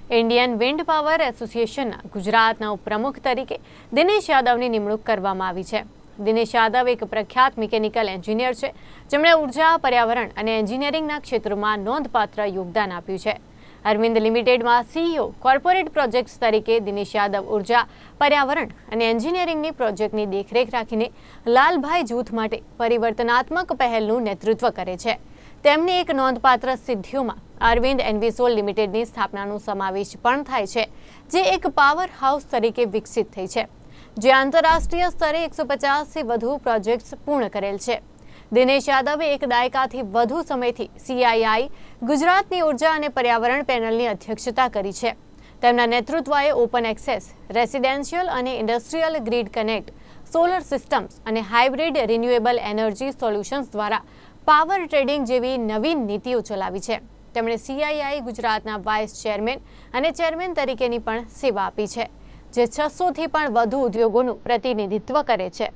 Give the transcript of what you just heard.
Indian wind power એસોસિએશનના ગુજરાતના ઉપપ્રમુખ તરીકે દિનેશ યાદવની નિમણૂક કરવામાં આવી છે। દિનેશ યાદવ એક પ્રખ્યાત મિકેનિકલ એન્જિનિયર છે, જેમણે ઉર્જા, પર્યાવરણ અને એન્જિનિયરિંગના ક્ષેત્રોમાં નોંધપાત્ર યોગદાન આપ્યું છે। અરવિંદ લિમિટેડમાં સીઈઓ કોર્પોરેટ પ્રોજેક્ટ્સ તરીકે દિનેશ યાદવ ઉર્જા, પર્યાવરણ અને એન્જિનિયરિંગની પ્રોજેક્ટની દેખરેખ રાખીને લાલભાઈ જૂથ માટે પરિવર્તનાત્મક પહેલનું નેતૃત્વ કરે છે। તેમની એક નોંધપાત્ર સિદ્ધિઓમાં અરવિંદ એન્વિસોલ લિમિટેડની સ્થાપનાનો સમાવેશ પણ થાય છે, જે એક પાવર હાઉસ તરીકે વિકસિત થઈ છે, જે આંતરરાષ્ટ્રીય સ્તરે 150થી વધુ પ્રોજેક્ટ્સ પૂર્ણ કરેલ છે। દિનેશ યાદવે એક દાયકાથી વધુ સમયથી CII ગુજરાતની ઉર્જા અને પર્યાવરણ પેનલની અધ્યક્ષતા કરી છે। તેમના નેતૃત્વએ ઓપન એક્સેસ, રેસિડેન્શિયલ અને industrial grid connect, solar systems અને હાઇબ્રિડ રિન્યુએબલ એનર્જી સોલ્યુશન્સ દ્વારા પાવર ટ્રેડિંગ જેવી નવીન નીતિઓ ચલાવી છે। તેમણે CII ગુજરાતના વાઇસ ચેરમેન અને ચેરમેન તરીકેની પણ સેવા આપી છે, જે 600થી પણ વધુ ઉદ્યોગોનું પ્રતિનિધિત્વ કરે છે।